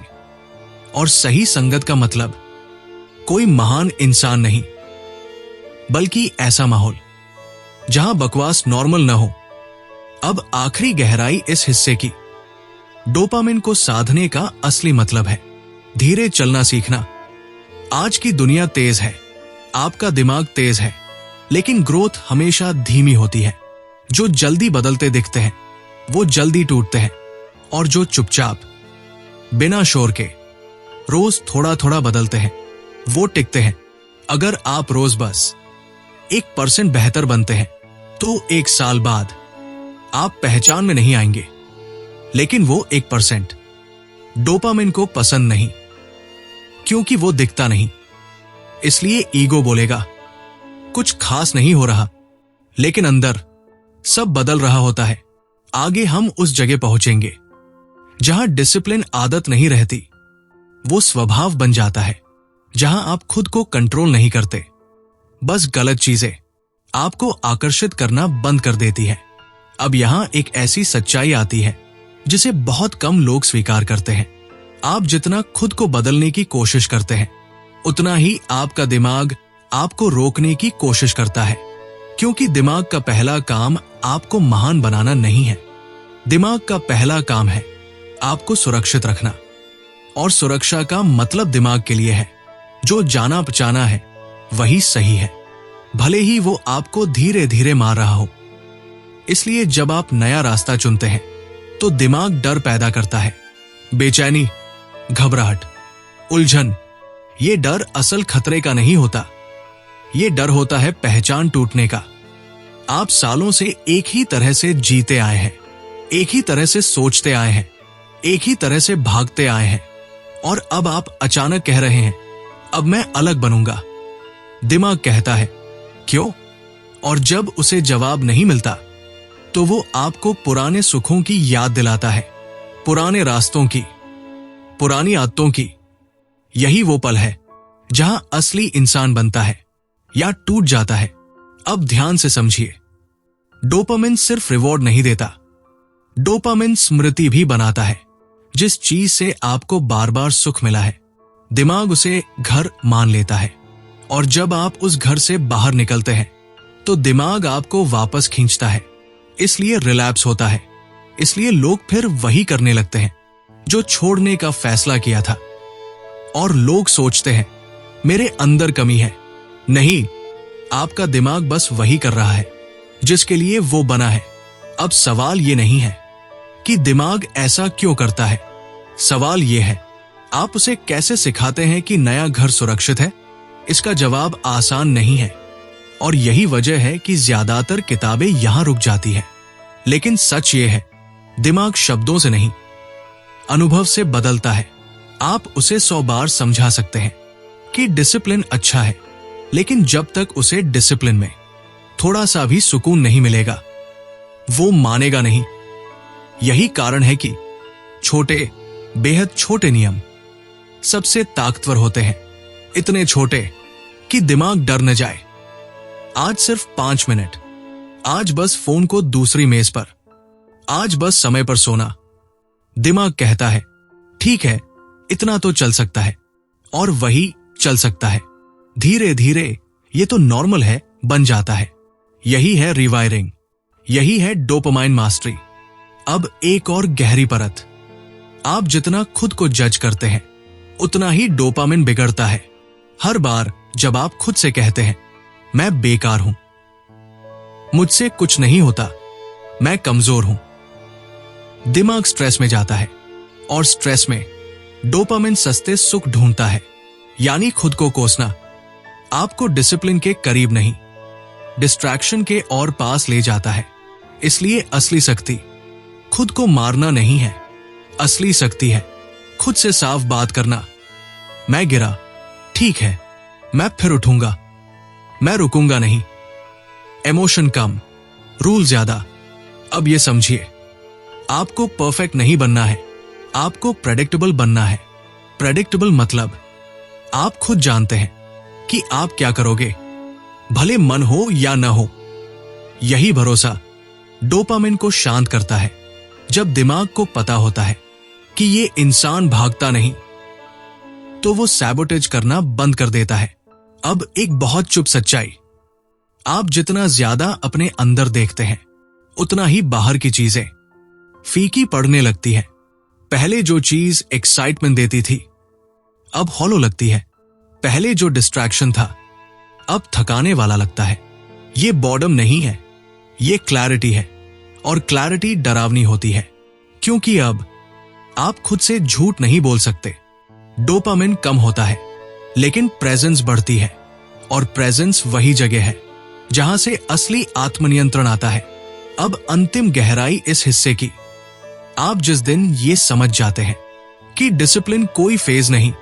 और सही संगत का मतलब कोई महान इंसान नहीं, बल्कि ऐसा माहौल जहां बकवास नॉर्मल न हो। अब आखिरी गहराई इस हिस्से की, डोपामिन को साधने का असली मतलब है धीरे चलना सीखना। आज की दुनिया तेज है, आपका दिमाग तेज है, लेकिन ग्रोथ हमेशा धीमी होती है। जो जल्दी बदलते दिखते हैं वो जल्दी टूटते हैं, और जो चुपचाप बिना शोर के, रोज थोड़ा थोड़ा बदलते हैं, वो टिकते हैं। अगर आप रोज बस 1% बेहतर बनते हैं तो 1 साल बाद आप पहचान में नहीं आएंगे। लेकिन वो 1% डोपामिन को पसंद नहीं, क्योंकि वो दिखता नहीं। इसलिए ईगो बोलेगा कुछ खास नहीं हो रहा, लेकिन अंदर सब बदल रहा होता है। आगे हम उस जगह पहुंचेंगे जहां डिसिप्लिन आदत नहीं रहती, वो स्वभाव बन जाता है। जहां आप खुद को कंट्रोल नहीं करते, बस गलत चीजें आपको आकर्षित करना बंद कर देती है। अब यहां एक ऐसी सच्चाई आती है जिसे बहुत कम लोग स्वीकार करते हैं। आप जितना खुद को बदलने की कोशिश करते हैं, उतना ही आपका दिमाग आपको रोकने की कोशिश करता है। क्योंकि दिमाग का पहला काम आपको महान बनाना नहीं है। दिमाग का पहला काम है आपको सुरक्षित रखना। और सुरक्षा का मतलब दिमाग के लिए है, जो जाना पहचाना है वही सही है, भले ही वो आपको धीरे धीरे मार रहा हो। इसलिए जब आप नया रास्ता चुनते हैं तो दिमाग डर पैदा करता है, बेचैनी, घबराहट, उलझन। ये डर असल खतरे का नहीं होता, ये डर होता है पहचान टूटने का। आप सालों से एक ही तरह से जीते आए हैं, एक ही तरह से सोचते आए हैं, एक ही तरह से भागते आए हैं, और अब आप अचानक कह रहे हैं अब मैं अलग बनूंगा। दिमाग कहता है क्यों? और जब उसे जवाब नहीं मिलता तो वो आपको पुराने सुखों की याद दिलाता है, पुराने रास्तों की, पुरानी आदतों की। यही वो पल है जहां असली इंसान बनता है या टूट जाता है। अब ध्यान से समझिए, डोपामिन सिर्फ रिवॉर्ड नहीं देता, डोपामिन स्मृति भी बनाता है। जिस चीज से आपको बार बार सुख मिला है, दिमाग उसे घर मान लेता है। और जब आप उस घर से बाहर निकलते हैं तो दिमाग आपको वापस खींचता है। इसलिए रिलैप्स होता है। इसलिए लोग फिर वही करने लगते हैं जो छोड़ने का फैसला किया था। और लोग सोचते हैं मेरे अंदर कमी है। नहीं, आपका दिमाग बस वही कर रहा है जिसके लिए वो बना है। अब सवाल ये नहीं है कि दिमाग ऐसा क्यों करता है, सवाल ये है आप उसे कैसे सिखाते हैं कि नया घर सुरक्षित है। इसका जवाब आसान नहीं है, और यही वजह है कि ज्यादातर किताबें यहां रुक जाती हैं। लेकिन सच ये है, दिमाग शब्दों से नहीं, अनुभव से बदलता है। आप उसे 100 बार समझा सकते हैं कि डिसिप्लिन अच्छा है, लेकिन जब तक उसे डिसिप्लिन में थोड़ा सा भी सुकून नहीं मिलेगा, वो मानेगा नहीं। यही कारण है कि छोटे, बेहद छोटे नियम सबसे ताकतवर होते हैं। इतने छोटे कि दिमाग डर न जाए। आज सिर्फ 5 मिनट, आज बस फोन को दूसरी मेज पर, आज बस समय पर सोना। दिमाग कहता है ठीक है, इतना तो चल सकता है, और वही चल सकता है। धीरे धीरे ये तो नॉर्मल है बन जाता है। यही है रिवायरिंग, यही है डोपामाइन मास्टरी। अब एक और गहरी परत, आप जितना खुद को जज करते हैं उतना ही डोपामिन बिगड़ता है। हर बार जब आप खुद से कहते हैं मैं बेकार हूं, मुझसे कुछ नहीं होता, मैं कमजोर हूं, दिमाग स्ट्रेस में जाता है। और स्ट्रेस में डोपामिन सस्ते सुख ढूंढता है, यानी खुद को कोसना। आपको डिसिप्लिन के करीब नहीं, डिस्ट्रैक्शन के और पास ले जाता है। इसलिए असली शक्ति खुद को मारना नहीं है, असली शक्ति है खुद से साफ बात करना। मैं गिरा, ठीक है, मैं फिर उठूंगा, मैं रुकूंगा नहीं। इमोशन कम, रूल ज्यादा। अब ये समझिए, आपको परफेक्ट नहीं बनना है, आपको प्रेडिक्टेबल बनना है। प्रेडिक्टेबल मतलब आप खुद जानते हैं कि आप क्या करोगे, भले मन हो या न हो। यही भरोसा डोपामिन को शांत करता है। जब दिमाग को पता होता है कि ये इंसान भागता नहीं, तो वो सैबोटेज करना बंद कर देता है। अब एक बहुत चुप सच्चाई, आप जितना ज्यादा अपने अंदर देखते हैं उतना ही बाहर की चीजें फीकी पड़ने लगती है। पहले जो चीज एक्साइटमेंट देती थी अब हॉलो लगती है। पहले जो डिस्ट्रैक्शन था अब थकाने वाला लगता है। ये बॉर्डम नहीं है, ये क्लैरिटी है। और क्लैरिटी डरावनी होती है, क्योंकि अब आप खुद से झूठ नहीं बोल सकते। डोपामिन कम होता है लेकिन प्रेजेंस बढ़ती है, और प्रेजेंस वही जगह है जहां से असली आत्मनियंत्रण आता है। अब अंतिम गहराई इस हिस्से की, आप जिस दिन ये समझ जाते हैं कि डिसिप्लिन कोई फेज नहीं,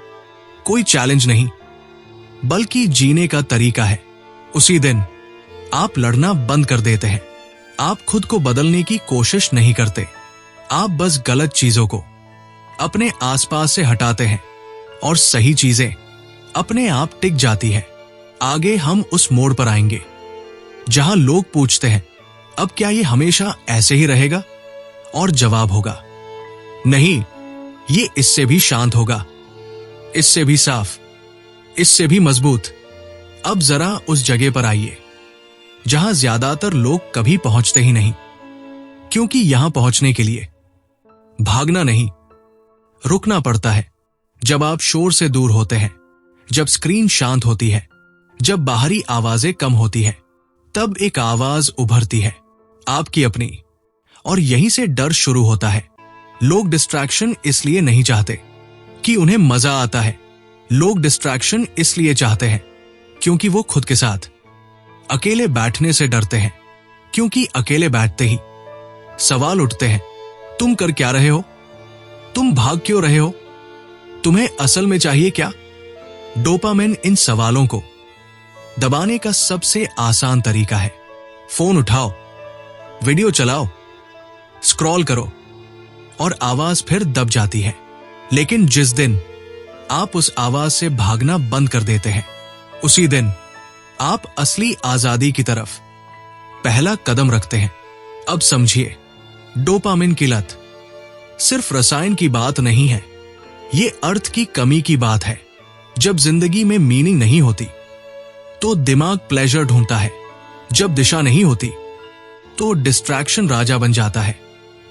कोई चैलेंज नहीं, बल्कि जीने का तरीका है, उसी दिन आप लड़ना बंद कर देते हैं। आप खुद को बदलने की कोशिश नहीं करते, आप बस गलत चीजों को अपने आसपास से हटाते हैं और सही चीजें अपने आप टिक जाती हैं। आगे हम उस मोड़ पर आएंगे जहां लोग पूछते हैं, अब क्या ये हमेशा ऐसे ही रहेगा? और जवाब होगा, नहीं, ये इससे भी शांत होगा, इससे भी साफ, इससे भी मजबूत। अब जरा उस जगह पर आइए जहां ज्यादातर लोग कभी पहुंचते ही नहीं, क्योंकि यहां पहुंचने के लिए भागना नहीं, रुकना पड़ता है। जब आप शोर से दूर होते हैं, जब स्क्रीन शांत होती है, जब बाहरी आवाजें कम होती है, तब एक आवाज उभरती है, आपकी अपनी। और यहीं से डर शुरू होता है। लोग डिस्ट्रैक्शन इसलिए नहीं चाहते कि उन्हें मजा आता है, लोग डिस्ट्रैक्शन इसलिए चाहते हैं क्योंकि वो खुद के साथ अकेले बैठने से डरते हैं, क्योंकि अकेले बैठते ही सवाल उठते हैं, तुम कर क्या रहे हो? तुम भाग क्यों रहे हो? तुम्हें असल में चाहिए क्या? डोपामिन इन सवालों को दबाने का सबसे आसान तरीका है। फोन उठाओ, वीडियो चलाओ, स्क्रॉल करो, और आवाज फिर दब जाती है। लेकिन जिस दिन आप उस आवाज से भागना बंद कर देते हैं, उसी दिन आप असली आजादी की तरफ पहला कदम रखते हैं। अब समझिए, डोपामिन की लत सिर्फ रसायन की बात नहीं है, ये अर्थ की कमी की बात है। जब जिंदगी में मीनिंग नहीं होती तो दिमाग प्लेजर ढूंढता है, जब दिशा नहीं होती तो डिस्ट्रैक्शन राजा बन जाता है।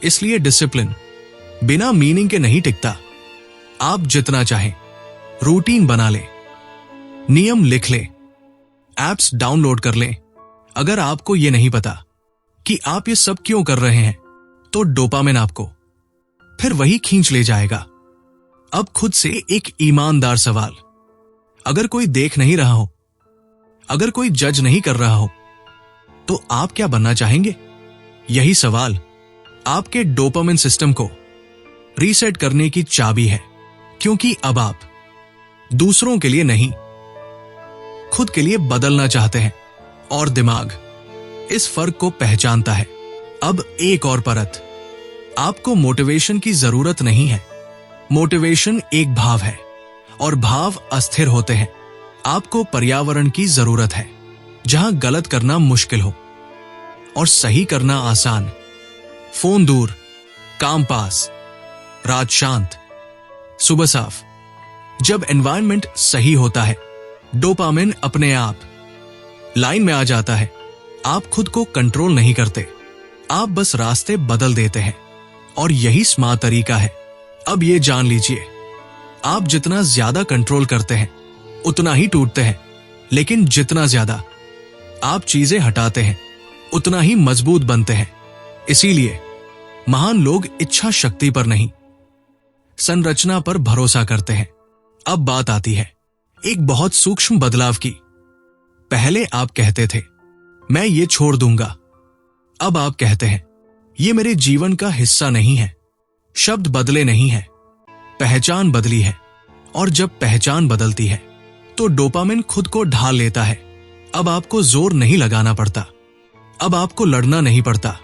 इसलिए डिसिप्लिन बिना मीनिंग के नहीं टिकता। आप जितना चाहें रूटीन बना लें, नियम लिख लें, एप्स डाउनलोड कर लें, अगर आपको यह नहीं पता कि आप ये सब क्यों कर रहे हैं, तो डोपामिन आपको फिर वही खींच ले जाएगा। अब खुद से एक ईमानदार सवाल, अगर कोई देख नहीं रहा हो, अगर कोई जज नहीं कर रहा हो, तो आप क्या बनना चाहेंगे? यही सवाल आपके डोपामिन सिस्टम को रीसेट करने की चाबी है, क्योंकि अब आप दूसरों के लिए नहीं, खुद के लिए बदलना चाहते हैं, और दिमाग इस फर्क को पहचानता है। अब एक और परत, आपको मोटिवेशन की जरूरत नहीं है। मोटिवेशन एक भाव है, और भाव अस्थिर होते हैं। आपको पर्यावरण की जरूरत है जहां गलत करना मुश्किल हो और सही करना आसान। फोन दूर, काम पास, रात शांत, सुबह साफ। जब एनवायरनमेंट सही होता है, डोपामिन अपने आप लाइन में आ जाता है। आप खुद को कंट्रोल नहीं करते, आप बस रास्ते बदल देते हैं, और यही स्मार्ट तरीका है। अब ये जान लीजिए, आप जितना ज्यादा कंट्रोल करते हैं उतना ही टूटते हैं, लेकिन जितना ज्यादा आप चीजें हटाते हैं उतना ही मजबूत बनते हैं। इसीलिए महान लोग इच्छा शक्ति पर नहीं, संरचना पर भरोसा करते हैं। अब बात आती है एक बहुत सूक्ष्म बदलाव की। पहले आप कहते थे, मैं ये छोड़ दूंगा। अब आप कहते हैं, ये मेरे जीवन का हिस्सा नहीं है। शब्द बदले नहीं है, पहचान बदली है। और जब पहचान बदलती है तो डोपामिन खुद को ढाल लेता है। अब आपको जोर नहीं लगाना पड़ता, अब आपको लड़ना नहीं पड़ता,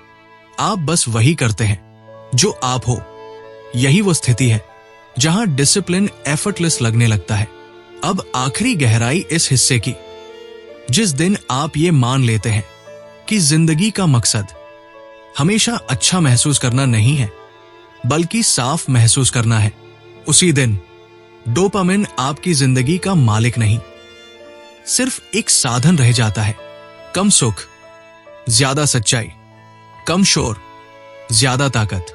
आप बस वही करते हैं जो आप हो। यही वो स्थिति है जहां डिसिप्लिन एफर्टलेस लगने लगता है। अब आखिरी गहराई इस हिस्से की, जिस दिन आप ये मान लेते हैं कि जिंदगी का मकसद हमेशा अच्छा महसूस करना नहीं है, बल्कि साफ महसूस करना है, उसी दिन डोपामिन आपकी जिंदगी का मालिक नहीं, सिर्फ एक साधन रह जाता है। कम सुख, ज्यादा सच्चाई, कम शोर, ज्यादा ताकत।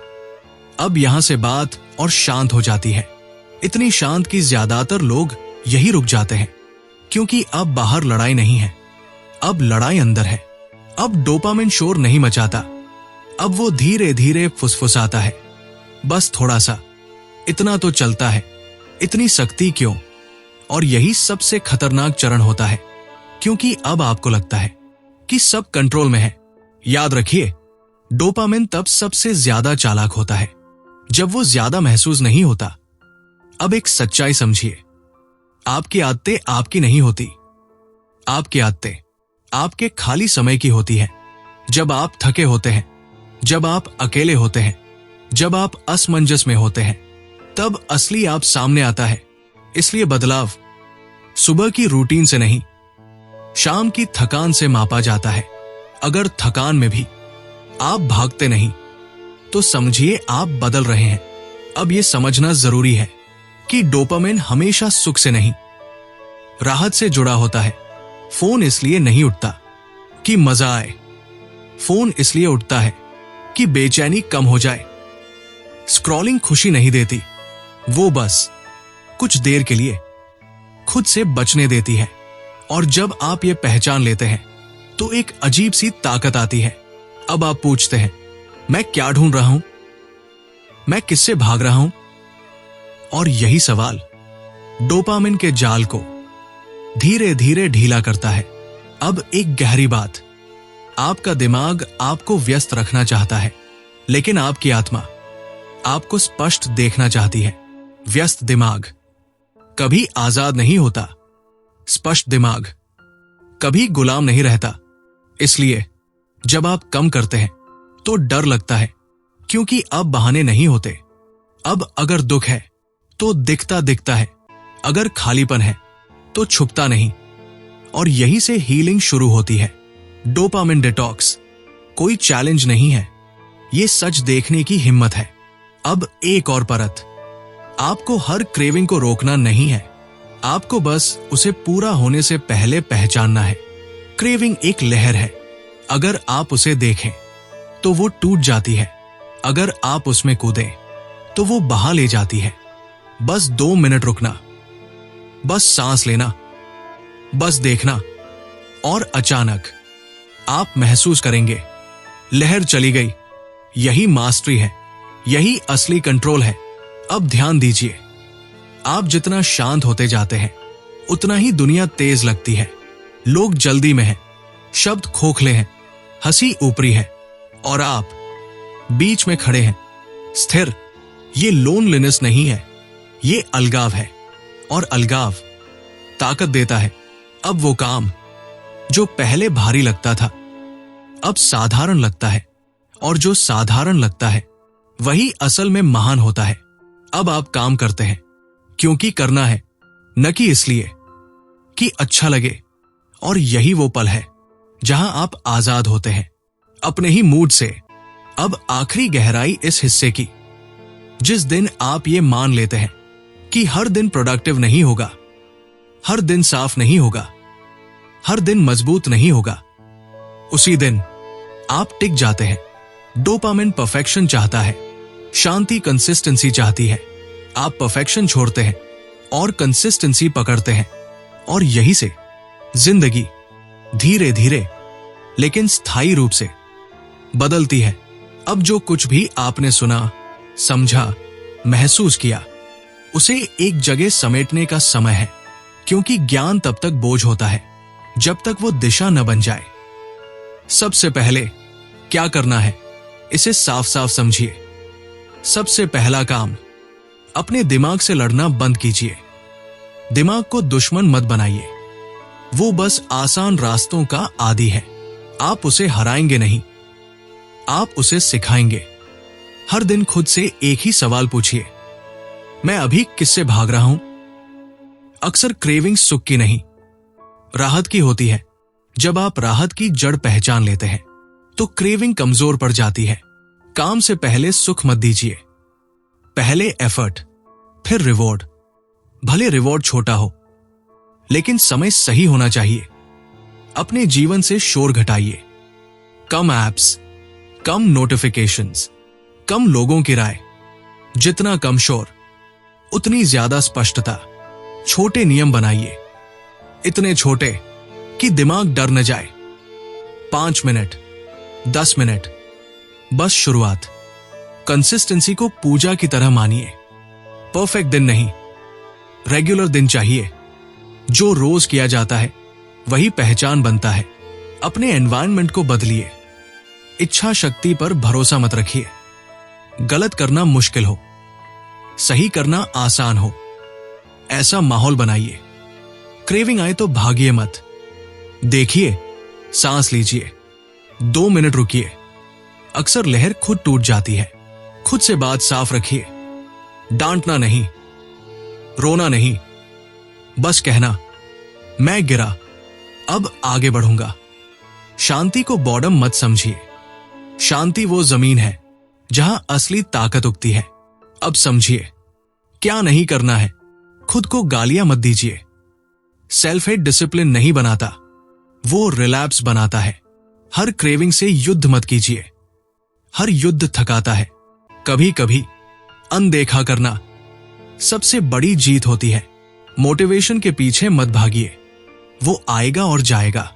अब यहां से बात और शांत हो जाती है, इतनी शांत कि ज्यादातर लोग यही रुक जाते हैं, क्योंकि अब बाहर लड़ाई नहीं है, अब लड़ाई अंदर है। अब डोपामिन शोर नहीं मचाता, अब वो धीरे धीरे फुसफुसाता है, बस थोड़ा सा, इतना तो चलता है, इतनी सख्ती क्यों? और यही सबसे खतरनाक चरण होता है, क्योंकि अब आपको लगता है कि सब कंट्रोल में है। याद रखिए, डोपामिन तब सबसे ज्यादा चालाक होता है जब वो ज्यादा महसूस नहीं होता। अब एक सच्चाई समझिए, आपकी आदतें आपकी नहीं होती। आपकी आदतें आपके खाली समय की होती है। जब आप थके होते हैं, जब आप अकेले होते हैं, जब आप असमंजस में होते हैं, तब असली आप सामने आता है। इसलिए बदलाव सुबह की रूटीन से नहीं, शाम की थकान से मापा जाता है। अगर थकान में भी आप भागते नहीं, तो समझिए आप बदल रहे हैं। अब यह समझना जरूरी है कि डोपामिन हमेशा सुख से नहीं, राहत से जुड़ा होता है। फोन इसलिए नहीं उठता कि मजा आए, फोन इसलिए उठता है कि बेचैनी कम हो जाए। स्क्रॉलिंग खुशी नहीं देती, वो बस कुछ देर के लिए खुद से बचने देती है। और जब आप ये पहचान लेते हैं, तो एक अजीब सी ताकत आती है। अब आप पूछते हैं, मैं क्या ढूंढ रहा हूं, मैं किससे भाग रहा हूं? और यही सवाल डोपामिन के जाल को धीरे धीरे ढीला करता है। अब एक गहरी बात, आपका दिमाग आपको व्यस्त रखना चाहता है, लेकिन आपकी आत्मा आपको स्पष्ट देखना चाहती है। व्यस्त दिमाग कभी आजाद नहीं होता, स्पष्ट दिमाग कभी गुलाम नहीं रहता। इसलिए जब आप कम करते हैं तो डर लगता है, क्योंकि अब बहाने नहीं होते। अब अगर दुख है तो दिखता दिखता है, अगर खालीपन है तो छुपता नहीं। और यहीं से हीलिंग शुरू होती है। डोपामिन डिटॉक्स कोई चैलेंज नहीं है, ये सच देखने की हिम्मत है। अब एक और परत, आपको हर क्रेविंग को रोकना नहीं है, आपको बस उसे पूरा होने से पहले पहचानना है। क्रेविंग एक लहर है, अगर आप उसे देखें तो वो टूट जाती है, अगर आप उसमें कूदें तो वो बहा ले जाती है। बस 2 मिनट रुकना, बस सांस लेना, बस देखना, और अचानक आप महसूस करेंगे लहर चली गई। यही मास्टरी है, यही असली कंट्रोल है। अब ध्यान दीजिए, आप जितना शांत होते जाते हैं, उतना ही दुनिया तेज लगती है। लोग जल्दी में हैं, शब्द खोखले हैं, हंसी ऊपरी है, और आप बीच में खड़े हैं, स्थिर। ये लोनलीनेस नहीं है, ये अलगाव है, और अलगाव ताकत देता है। अब वो काम जो पहले भारी लगता था, अब साधारण लगता है, और जो साधारण लगता है वही असल में महान होता है। अब आप काम करते हैं क्योंकि करना है, न कि इसलिए कि अच्छा लगे। और यही वो पल है जहां आप आजाद होते हैं अपने ही मूड से। अब आखिरी गहराई इस हिस्से की, जिस दिन आप ये मान लेते हैं कि हर दिन प्रोडक्टिव नहीं होगा, हर दिन साफ नहीं होगा, हर दिन मजबूत नहीं होगा, उसी दिन आप टिक जाते हैं। डोपामिन परफेक्शन चाहता है, शांति कंसिस्टेंसी चाहती है। आप परफेक्शन छोड़ते हैं और कंसिस्टेंसी पकड़ते हैं, और यही से जिंदगी धीरे धीरे लेकिन स्थायी रूप से बदलती है। अब जो कुछ भी आपने सुना, समझा, महसूस किया, उसे एक जगह समेटने का समय है, क्योंकि ज्ञान तब तक बोझ होता है जब तक वो दिशा न बन जाए। सबसे पहले क्या करना है, इसे साफ साफ समझिए। सबसे पहला काम, अपने दिमाग से लड़ना बंद कीजिए। दिमाग को दुश्मन मत बनाइए, वो बस आसान रास्तों का आदी है। आप उसे हराएंगे नहीं, आप उसे सिखाएंगे। हर दिन खुद से एक ही सवाल पूछिए, मैं अभी किससे भाग रहा हूं? अक्सर क्रेविंग सुख की नहीं, राहत की होती है। जब आप राहत की जड़ पहचान लेते हैं, तो क्रेविंग कमजोर पड़ जाती है। काम से पहले सुख मत दीजिए, पहले एफर्ट, फिर रिवॉर्ड। भले रिवॉर्ड छोटा हो, लेकिन समय सही होना चाहिए। अपने जीवन से शोर घटाइए, कम एप्स, कम नोटिफिकेशंस, कम लोगों की राय। जितना कम शोर, उतनी ज्यादा स्पष्टता। छोटे नियम बनाइए, इतने छोटे कि दिमाग डर न जाए। 5 मिनट, 10 मिनट, बस शुरुआत। कंसिस्टेंसी को पूजा की तरह मानिए। परफेक्ट दिन नहीं, रेगुलर दिन चाहिए। जो रोज किया जाता है वही पहचान बनता है। अपने एनवायरनमेंट को बदलिए। इच्छा शक्ति पर भरोसा मत रखिए। गलत करना मुश्किल हो, सही करना आसान हो, ऐसा माहौल बनाइए। क्रेविंग आए तो भागिए मत। देखिए, सांस लीजिए, 2 मिनट रुकिए। अक्सर लहर खुद टूट जाती है। खुद से बात साफ रखिए। डांटना नहीं, रोना नहीं, बस कहना, मैं गिरा, अब आगे बढ़ूंगा। शांति को बॉर्डम मत समझिए। शांति वो जमीन है जहां असली ताकत उगती है। अब समझिए, क्या नहीं करना है। खुद को गालियां मत दीजिए। सेल्फ हेट डिसिप्लिन नहीं बनाता, वो रिलैप्स बनाता है। हर क्रेविंग से युद्ध मत कीजिए। हर युद्ध थकाता है। कभी कभी अनदेखा करना सबसे बड़ी जीत होती है। मोटिवेशन के पीछे मत भागिए, वो आएगा और जाएगा।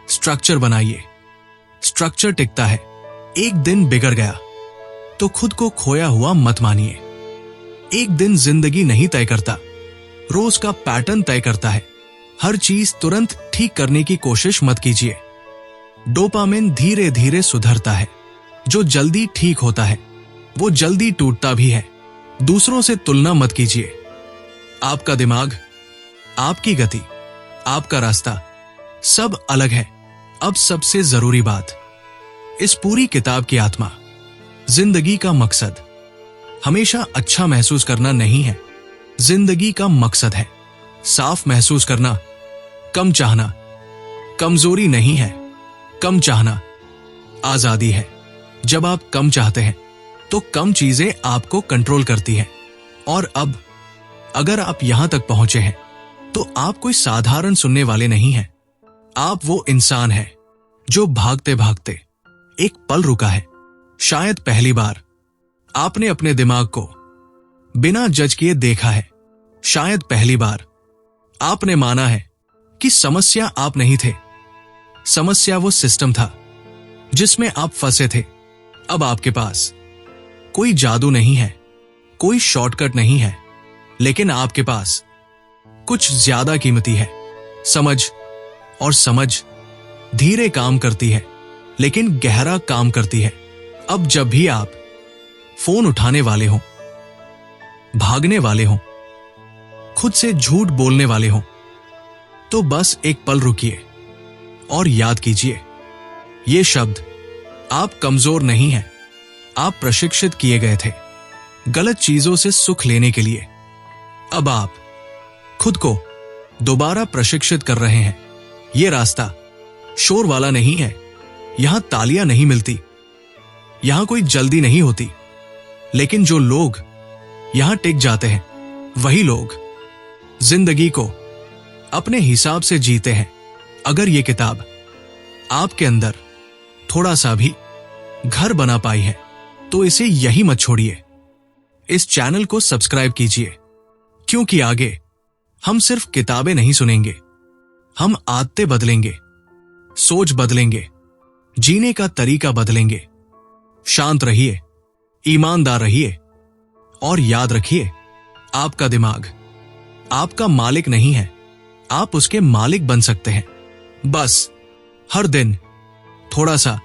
स्ट्रक्चर बनाइए। स्ट्रक्चर टिकता है। एक दिन बिगड़ गया तो खुद को खोया हुआ मत मानिए। एक दिन जिंदगी नहीं तय करता, रोज का पैटर्न तय करता है। हर चीज तुरंत ठीक करने की कोशिश मत कीजिए। डोपामिन धीरे धीरे सुधरता है। जो जल्दी ठीक होता है वो जल्दी टूटता भी है। दूसरों से तुलना मत कीजिए। आपका दिमाग, आपकी गति, आपका रास्ता सब अलग है। अब सबसे जरूरी बात, इस पूरी किताब की आत्मा, जिंदगी का मकसद हमेशा अच्छा महसूस करना नहीं है। जिंदगी का मकसद है साफ महसूस करना, कम चाहना। कमजोरी नहीं है, कम चाहना आजादी है। जब आप कम चाहते हैं तो कम चीजें आपको कंट्रोल करती हैं। और अब अगर आप यहां तक पहुंचे हैं तो आप कोई साधारण सुनने वाले नहीं हैं। आप वो इंसान हैं जो भागते भागते एक पल रुका है। शायद पहली बार आपने अपने दिमाग को बिना जज किए देखा है। शायद पहली बार आपने माना है कि समस्या आप नहीं थे, समस्या वो सिस्टम था जिसमें आप फंसे थे। अब आपके पास कोई जादू नहीं है, कोई शॉर्टकट नहीं है, लेकिन आपके पास कुछ ज्यादा कीमती है, समझ। और समझ धीरे काम करती है लेकिन गहरा काम करती है। अब जब भी आप फोन उठाने वाले हो, भागने वाले हो, खुद से झूठ बोलने वाले हो, तो बस एक पल रुकिए और याद कीजिए, ये शब्द, आप कमजोर नहीं हैं, आप प्रशिक्षित किए गए थे गलत चीजों से सुख लेने के लिए। अब आप खुद को दोबारा प्रशिक्षित कर रहे हैं। ये रास्ता शोर वाला नहीं है। यहां तालियां नहीं मिलती, यहां कोई जल्दी नहीं होती, लेकिन जो लोग यहां टिक जाते हैं वही लोग जिंदगी को अपने हिसाब से जीते हैं। अगर ये किताब आपके अंदर थोड़ा सा भी घर बना पाई है तो इसे यही मत छोड़िए। इस चैनल को सब्सक्राइब कीजिए, क्योंकि आगे हम सिर्फ किताबें नहीं सुनेंगे, हम आदतें बदलेंगे, सोच बदलेंगे, जीने का तरीका बदलेंगे। शांत रहिए, ईमानदार रहिए और याद रखिए, आपका दिमाग आपका मालिक नहीं है, आप उसके मालिक बन सकते हैं। बस हर दिन थोड़ा सा